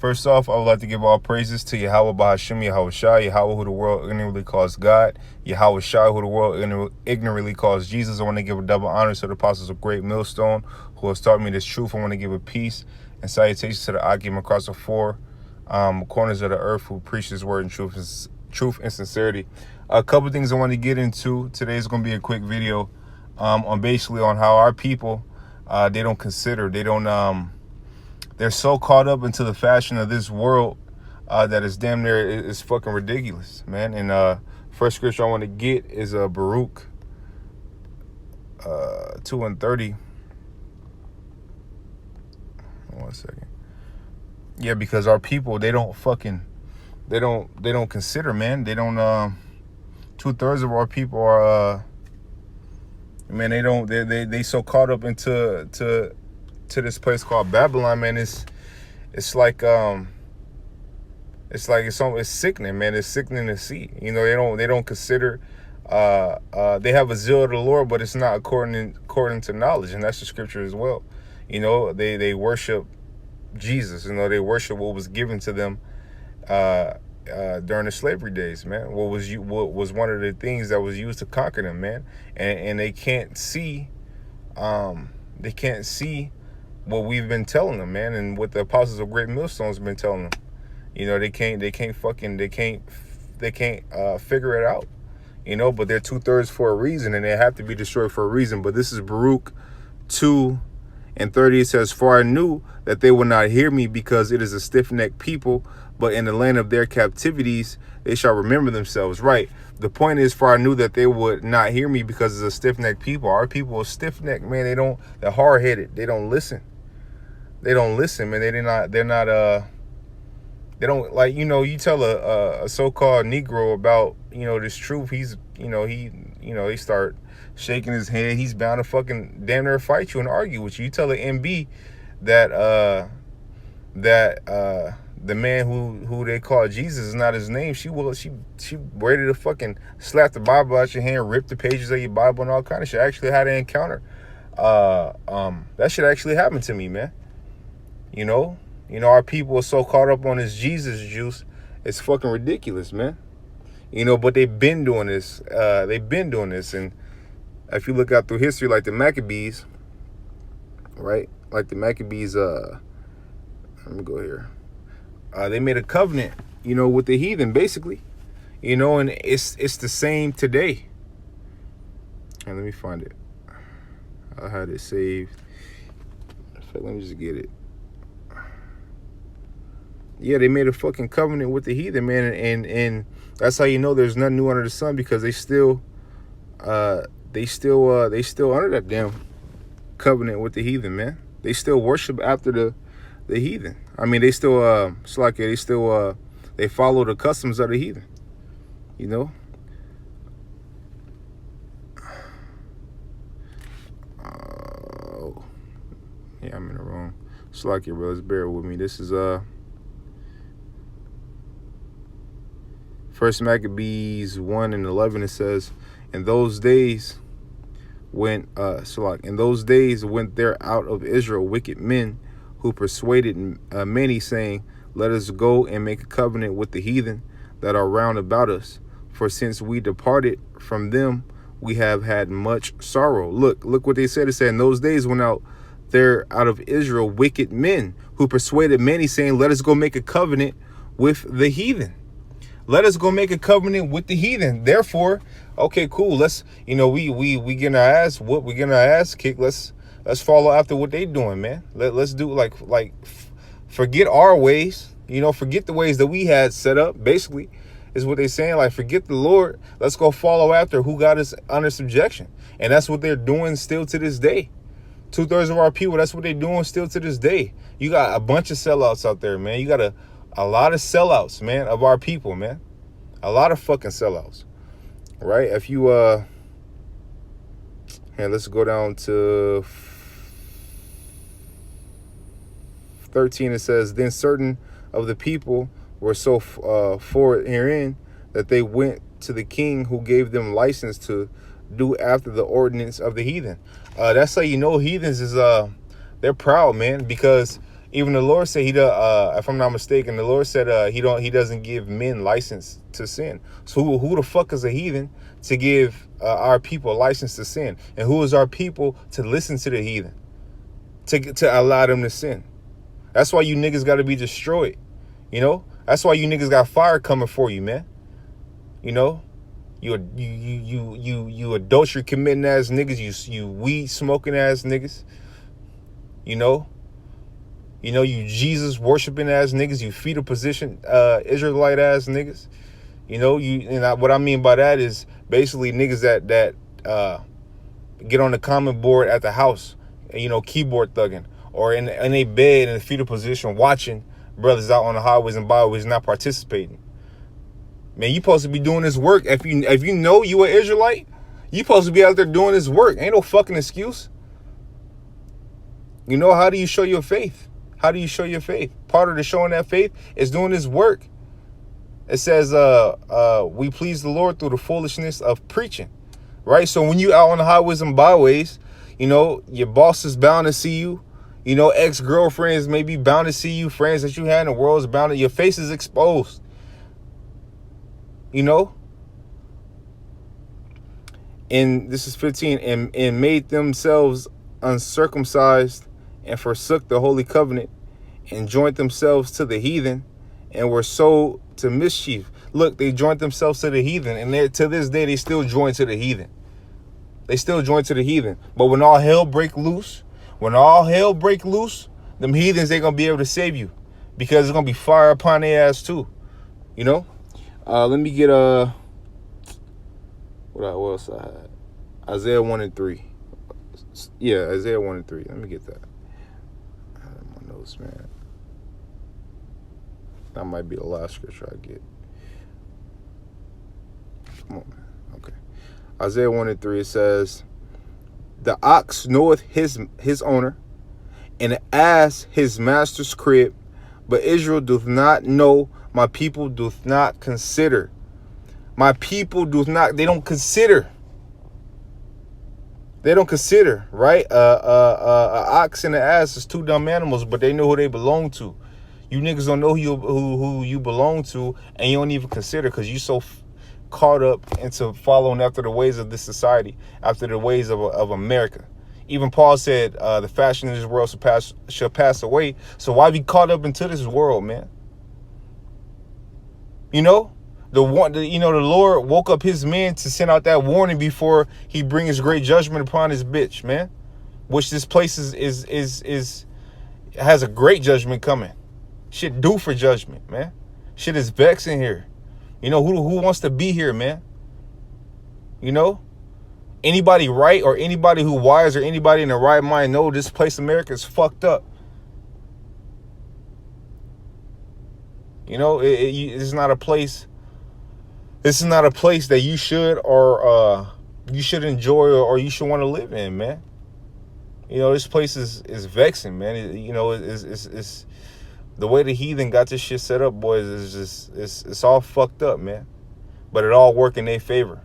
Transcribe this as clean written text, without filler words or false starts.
First off, I would like to give all praises to Yahweh Bahashim, Yahweh Shai, Yahweh who the world ignorantly calls God, Yahweh Shai who the world ignorantly calls Jesus. I want to give a double honor to the apostles of Great Millstone who has taught me this truth. I want to give a peace and salutations to the Akim across the four corners of the earth who preach this word in truth and sincerity. A couple things I want to get into. Today is going to be a quick video on basically on how our people, they don't consider, they're so caught up into the fashion of this world that is damn near is fucking ridiculous, man. And first scripture I want to get is Baruch 2:30. 1 second. Yeah, because our people, they don't consider, man. They don't 2/3 of our people are man, they so caught up into this place called Babylon, man. It's sickening, man. It's sickening to see. You know, they don't consider they have a zeal of the Lord, but it's not according to knowledge, and that's the scripture as well. You know, they worship Jesus. You know, they worship what was given to them during the slavery days, man. What was one of the things that was used to conquer them, man. And they can't see what we've been telling them, man, and what the apostles of Great Millstones have been telling them. You know, they can't figure it out. You know, but they're 2/3 for a reason, and they have to be destroyed for a reason. But this is Baruch 2:30. It says, "For I knew that they would not hear me, because it is a stiff-necked people, but in the land of their captivities they shall remember themselves." Right. The point is, for I knew that they would not hear me because it's a stiff-necked people. Our people are stiff-necked, man. They're hard-headed. They don't listen. They don't listen, man. They don't, like, you know, you tell a so-called Negro about, you know, this truth, he start shaking his head. He's bound to fucking damn near fight you and argue with you. You tell the MB that the man who they call Jesus is not his name, she ready to fucking slap the Bible out your hand, rip the pages of your Bible and all kind of shit. I actually had an encounter. That shit actually happened to me, man. You know, our people are so caught up on this Jesus juice, it's fucking ridiculous, man. You know, but they've been doing this. And if you look out through history, like the Maccabees, right? Like the Maccabees, let me go here. They made a covenant, you know, with the heathen, basically. You know, and it's the same today. And let me find it. I had it saved. Let me just get it. Yeah, they made a fucking covenant with the heathen, man, and that's how you know there's nothing new under the sun, because they still under that damn covenant with the heathen, man. They still worship after the heathen. I mean, they still they follow the customs of the heathen. You know. Yeah, I'm in the wrong. Slakia, brothers, bear with me. This is First Maccabees 1:11. It says, "In those days went there out of Israel wicked men who persuaded many, saying, Let us go and make a covenant with the heathen that are round about us. For since we departed from them, we have had much sorrow." Look what they said. It said, "In those days went out there out of Israel wicked men who persuaded many, saying, Let us go make a covenant with the heathen." Let us go make a covenant with the heathen. Therefore, okay, cool. Let's, you know, we getting our ass whooped, we getting our ass kicked. Let's follow after what they doing, man. Let's do like forget our ways, you know, forget the ways that we had set up, basically, is what they're saying. Like, forget the Lord. Let's go follow after who got us under subjection. And that's what they're doing still to this day. 2/3 of our people, that's what they're doing still to this day. You got a bunch of sellouts out there, man. You got a lot of sellouts, man, of our people, man. A lot of fucking sellouts, right? If you, let's go down to 13. It says, "Then certain of the people were so forward herein that they went to the king, who gave them license to do after the ordinance of the heathen." That's how you know heathens is, they're proud, man, because Even the Lord said if I'm not mistaken, the Lord said he doesn't give men license to sin. So who the fuck is a heathen to give our people a license to sin? And who is our people to listen to the heathen, to allow them to sin? That's why you niggas got to be destroyed. You know, that's why you niggas got fire coming for you, man. You know, you adultery committing ass niggas, you weed smoking ass niggas. You know, you Jesus worshiping ass niggas, you fetal position Israelite ass niggas. You know, what I mean by that is basically niggas that get on the comment board at the house, you know, keyboard thugging, or in a bed in a fetal position watching brothers out on the highways and byways not participating. Man, you supposed to be doing this work. If you know you an Israelite, you supposed to be out there doing this work. Ain't no fucking excuse. You know, how do you show your faith? How do you show your faith? Part of the showing that faith is doing this work. It says, we please the Lord through the foolishness of preaching, right? So when you out on the highways and byways, you know, your boss is bound to see you. You know, ex-girlfriends may be bound to see you. Friends that you had in the world is bound to, your face is exposed. You know? And this is 15, and made themselves uncircumcised and forsook the holy covenant and joined themselves to the heathen and were sold to mischief. Look, they joined themselves to the heathen, and to this day they still join to the heathen. They still join to the heathen. But when all hell break loose, them heathens ain't gonna be able to save you, because it's gonna be fire upon their ass too. You know? Let me get what else I had? Isaiah 1 and 3. Yeah, Isaiah 1 and 3. Let me get that. I have my notes, man. That might be the last scripture I get. Come on, man. Okay. Isaiah 1 and 3, it says, the ox knoweth his owner, and the ass his master's crib, but Israel doth not know, my people doth not consider. My people they don't consider. They don't consider, right? A ox and an ass is two dumb animals, but they know who they belong to. You niggas don't know who you belong to, and you don't even consider, because you so caught up into following after the ways of this society, after the ways of America. Even Paul said, the fashion of this world shall pass away. So why be caught up into this world, man? You know, the Lord woke up his men to send out that warning before he bring his great judgment upon his bitch, man. Which this place has a great judgment coming. Shit due for judgment, man. Shit is vexing here. You know, who wants to be here, man? You know? Anybody right, or anybody who wise, or anybody in the right mind know this place, America, is fucked up. You know, it's not a place. This is not a place that you should enjoy, or you should want to live in, man. You know, this place is vexing, man. You know, it's the way the heathen got this shit set up, boys. It's all fucked up, man. But it all work in their favor.